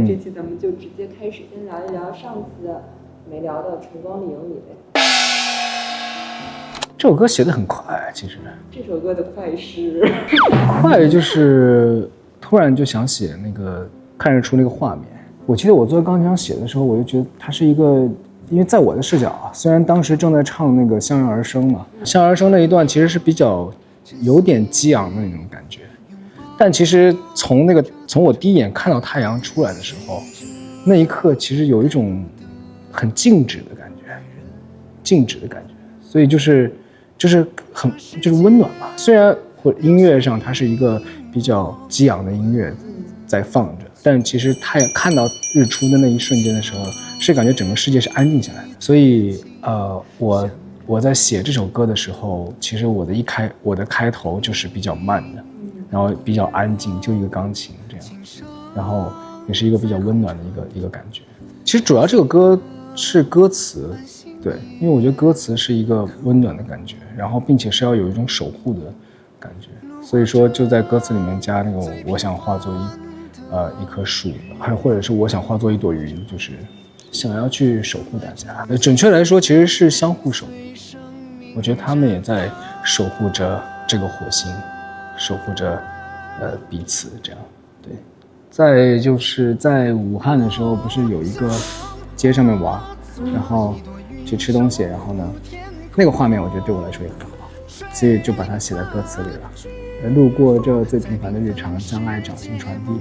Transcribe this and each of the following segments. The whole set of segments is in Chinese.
这期咱们就直接开始，先聊一聊上次没聊的《晨光里有你》呗。这首歌写得很快，其实。这首歌的快是快就是突然就想写那个看日出那个画面。我记得我坐在钢琴上写的时候，我就觉得它是一个，因为在我的视角啊，虽然当时正在唱那个《相约而生》嘛，《相约而生》那一段其实是比较有点激昂的那种感觉，但其实从我第一眼看到太阳出来的时候，那一刻其实有一种很静止的感觉，所以就是温暖嘛。虽然音乐上它是一个比较激昂的音乐在放着，但其实太阳看到日出的那一瞬间的时候，是感觉整个世界是安静下来的。所以我在写这首歌的时候，其实我的开头就是比较慢的，然后比较安静，就一个钢琴这样，然后也是一个比较温暖的一个感觉。其实主要这个歌是歌词，对，因为我觉得歌词是一个温暖的感觉，然后并且是要有一种守护的感觉，所以说就在歌词里面加那种我想化作一棵树，还或者是我想化作一朵云，就是想要去守护大家。准确来说，其实是相互守护。我觉得他们也在守护着这个火星，守护着彼此，这样对。再就是在武汉的时候，不是有一个街上面玩，然后去吃东西，然后呢，那个画面我觉得对我来说也很好，所以就把它写在歌词里了。路过这最平凡的日常，将爱掌声传递，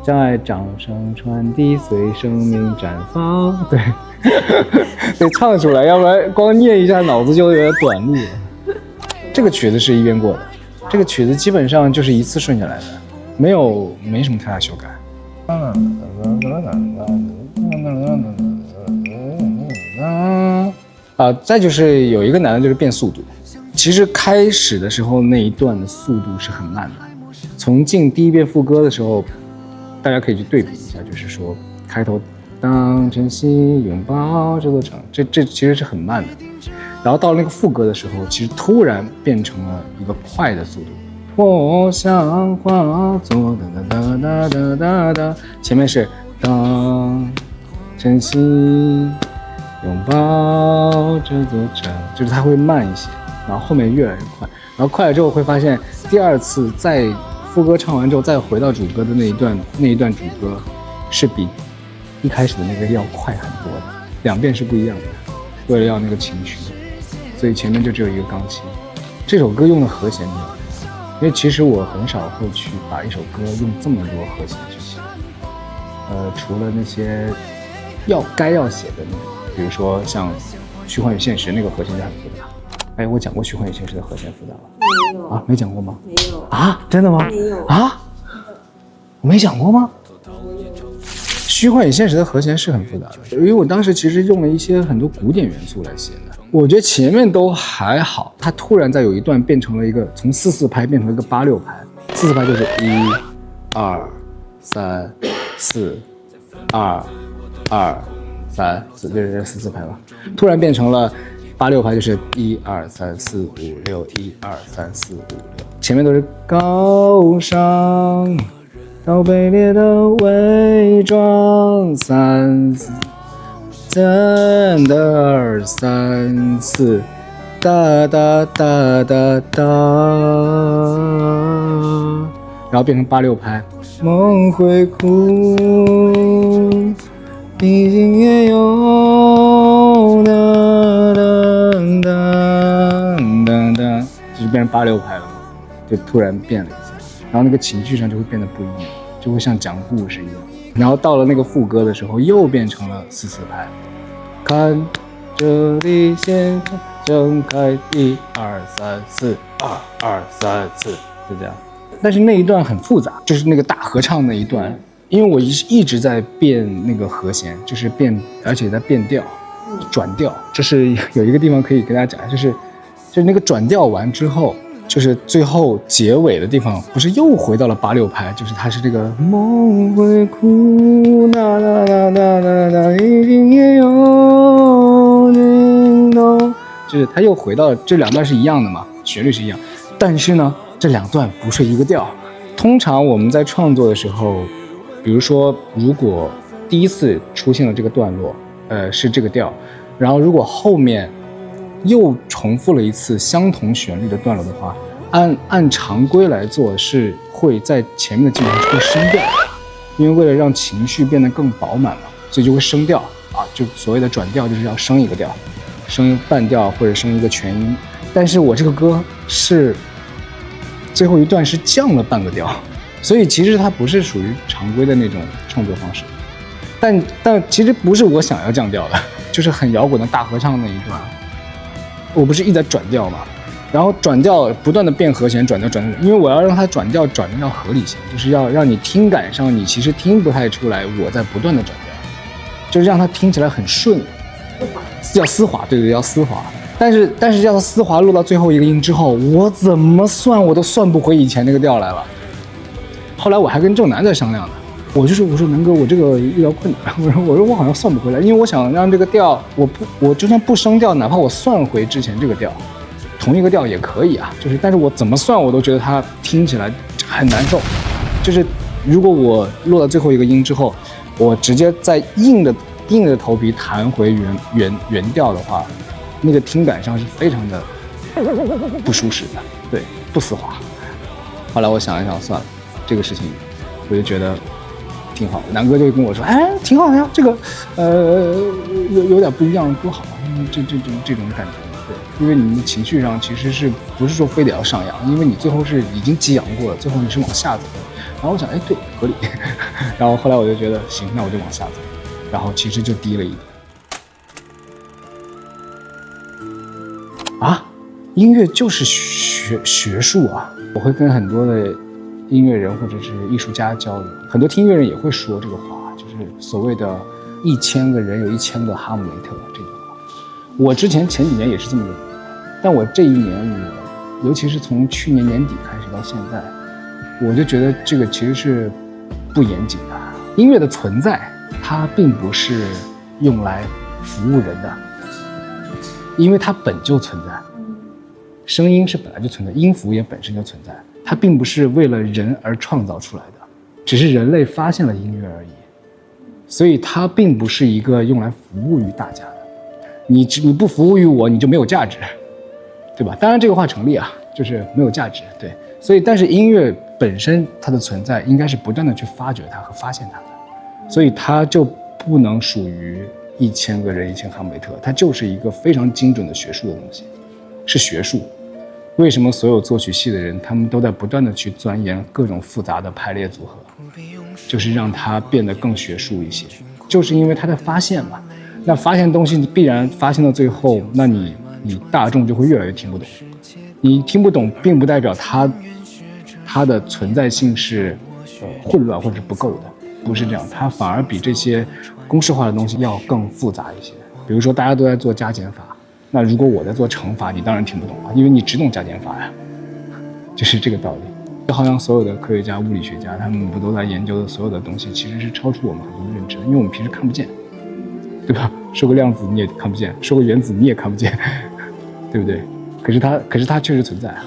将爱掌声传递，随生命绽放。对，得唱出来，要不然光念一下脑子就有点短路了。这个曲子是一遍过的，这个曲子基本上就是一次顺下来的，没什么太大修改。再就是有一个难的就是变速度。其实开始的时候那一段的速度是很慢的，从进第一遍副歌的时候，大家可以去对比一下，就是说开头当晨曦拥抱这座城，这其实是很慢的，然后到那个副歌的时候，其实突然变成了一个快的速度。我想化作哒哒哒哒哒哒，前面是当晨曦拥抱这座城，就是它会慢一些，然后后面越来越快，然后快了之后会发现第二次在副歌唱完之后再回到主歌的那一段主歌是比一开始的那个要快很多的，两遍是不一样的，为了要那个情绪，所以前面就只有一个钢琴。这首歌用的和弦没有，因为其实我很少会去把一首歌用这么多和弦去写，除了那些该要写的那种，比如说像虚幻与现实那个和弦就很复杂。哎，我讲过虚幻与现实的和弦复杂吗？没有啊，没讲过吗？没有啊，真的吗？没有啊，我没讲过吗？虚幻与现实的和弦是很复杂的，因为我当时其实用了一些很多古典元素来写的，我觉得前面都还好，它突然在有一段变成了一个从4/4拍变成了一个8/6拍，4/4拍就是1、2、3、4、2、2、3、4，就是4/4拍吧，突然变成了8/6拍，就是1、2、3、4、5、6，1、2、3、4、5、6，前面都是高尚到卑劣的伪装，3、4，真的2、3、4，哒哒哒哒哒，然后变成8/6拍，梦会哭，已经也有噔噔噔噔，就是变成8/6拍了嘛，就突然变了一下。然后那个情绪上就会变得不一样，就会像讲故事一样。然后到了那个副歌的时候，又变成了4/4拍。看这里现场睁开1、2、3、4，2、2、3、4，就这样。但是那一段很复杂，就是那个大合唱那一段，因为我一直在变那个和弦，就是变，而且在变调、转调。就是有一个地方可以跟大家讲，就是那个转调完之后。就是最后结尾的地方，不是又回到了8/6拍，就是它是这个梦会哭，啦啦啦啦啦啦，一定也有你懂，就是它又回到了这两段是一样的嘛，旋律是一样，但是呢，这两段不是一个调。通常我们在创作的时候，比如说，如果第一次出现了这个段落，是这个调，然后如果后面又重复了一次相同旋律的段落的话，按常规来做是会在前面的进程会升调，因为为了让情绪变得更饱满嘛，所以就会升调啊，就所谓的转调就是要升一个调，升半调或者升一个全音。但是我这个歌是最后一段是降了半个调，所以其实它不是属于常规的那种创作方式。但其实不是我想要降调的，就是很摇滚的大合唱那一段，我不是一直在转调嘛，然后转调不断的变和弦，转调，因为我要让它转调转的要合理性，就是要让你听感上你其实听不太出来我在不断的转调，就是让它听起来很顺，要丝滑，对，要丝滑。但是要丝滑落到最后一个音之后，我怎么算我都算不回以前那个调来了。后来我还跟郑楠在商量呢，我说南哥，我这个遇到困难，我说我好像算不回来，因为我想让这个调，我就算不升调，哪怕我算回之前这个调，同一个调也可以啊，就是但是我怎么算我都觉得它听起来很难受，就是如果我落到最后一个音之后，我直接再硬着头皮弹回原调的话，那个听感上是非常的不舒适的，对，不丝滑。后来我想一想，算了，这个事情我就觉得挺好的。南哥就跟我说，哎，挺好的呀，这个有点不一样，多好啊，这种感觉，对，因为你的情绪上其实是不是说非得要上扬，因为你最后是已经激昂过了，最后你是往下走。然后我想，哎，对，合理。然后后来我就觉得，行，那我就往下走，然后其实就低了一点。啊，音乐就是学术啊！我会跟很多的音乐人或者是艺术家交流，很多听音乐人也会说这个话，就是所谓的1000个人有1000个哈姆雷特这种话。我前几年也是这么认为，但我这一年尤其是从去年年底开始到现在，我就觉得这个其实是不严谨的。音乐的存在，它并不是用来服务人的。因为它本就存在，声音是本来就存在，音符也本身就存在，它并不是为了人而创造出来的，只是人类发现了音乐而已，所以它并不是一个用来服务于大家的。你不服务于我，你就没有价值，对吧？当然这个话成立啊，就是没有价值，对。所以，但是音乐本身它的存在应该是不断的去发掘它和发现它的，所以它就不能属于1000个人1000哈姆雷特，它就是一个非常精准的学术的东西，是学术。为什么所有作曲系的人他们都在不断的去钻研各种复杂的排列组合，就是让它变得更学术一些，就是因为它在发现嘛。那发现东西必然发现到最后，那你大众就会越来越听不懂。你听不懂并不代表它的存在性是混乱或者是不够的，不是这样，它反而比这些公式化的东西要更复杂一些。比如说大家都在做加减法，那如果我在做乘法，你当然听不懂了，因为你只懂加减法呀，就是这个道理。就好像所有的科学家、物理学家，他们不都在研究的所有的东西，其实是超出我们很多的认知的，因为我们平时看不见，对吧？说个量子你也看不见，说个原子你也看不见，对不对？可是它确实存在啊。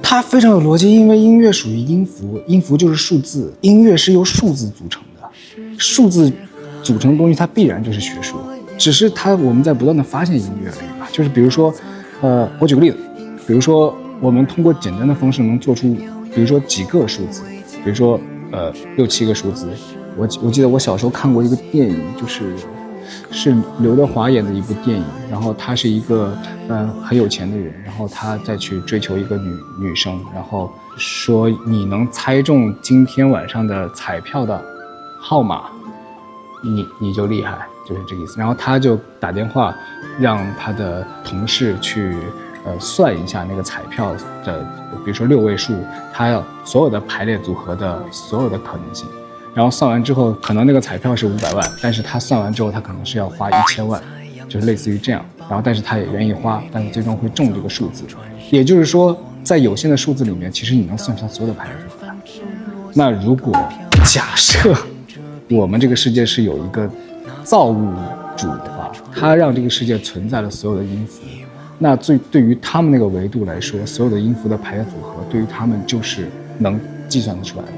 它非常有逻辑，因为音乐属于音符，音符就是数字，音乐是由数字组成的，数字组成的东西它必然就是学术，只是我们在不断的发现音乐而已嘛。就是比如说，我举个例子，比如说我们通过简单的方式能做出，比如说几个数字，比如说6、7个数字。我记得我小时候看过一个电影，是刘德华演的一部电影，然后他是一个很有钱的人，然后他再去追求一个女生，然后说你能猜中今天晚上的彩票的号码，你就厉害，就是这个意思。然后他就打电话让他的同事去算一下那个彩票的，比如说6位数，他要所有的排列组合的所有的可能性。然后算完之后，可能那个彩票是500万，但是他算完之后，他可能是要花1000万，就是类似于这样。然后，但是他也愿意花，但是最终会中这个数字。也就是说，在有限的数字里面，其实你能算出所有的排列组合。那如果假设我们这个世界是有一个造物主的话，他让这个世界存在了所有的音符，那对于他们那个维度来说，所有的音符的排列组合对于他们就是能计算得出来的。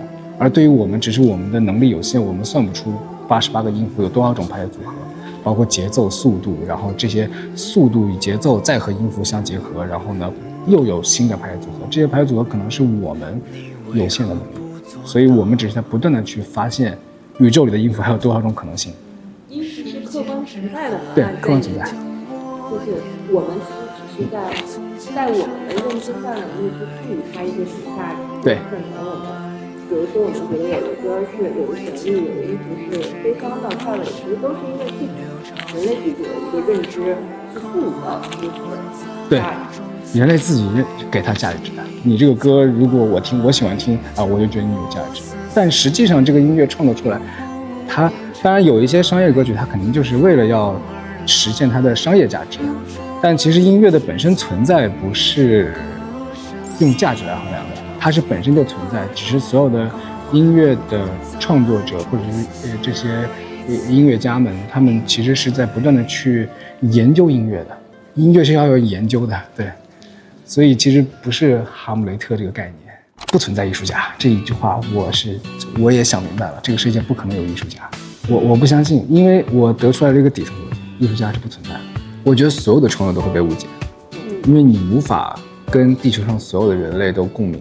而对于我们，只是我们的能力有限，我们算不出88个音符有多少种排列组合，包括节奏、速度，然后这些速度与节奏再和音符相结合，然后呢又有新的排列组合，这些排列组合可能是我们有限的能力，所以我们只是在不断的去发现宇宙里的音符还有多少种可能性。音符是客观存在的嘛？对，客观存在。就是我们其实只是在我们的认知范围内去赋予它一些什么价值。对。可能我们，比如说我们觉得有的歌是有的旋律，有的音符是悲伤的、快乐的，其实都是因为自己人类自己的一个认知去赋予到音符的价值。对，人类自己给它价值的。你这个歌，如果我喜欢听啊，我就觉得你有价值。但实际上，这个音乐创作出来，它当然有一些商业歌曲，它肯定就是为了要实现它的商业价值。但其实音乐的本身存在不是用价值来衡量的，它是本身就存在，只是所有的音乐的创作者或者是这些音乐家们，他们其实是在不断的去研究音乐的。音乐是要有研究的，对。所以其实不是哈姆雷特这个概念，不存在艺术家这一句话，我也想明白了，这个世界不可能有艺术家，我不相信，因为我得出来这个底层逻辑，艺术家是不存在的。我觉得所有的创作都会被误解，因为你无法跟地球上所有的人类都共鸣。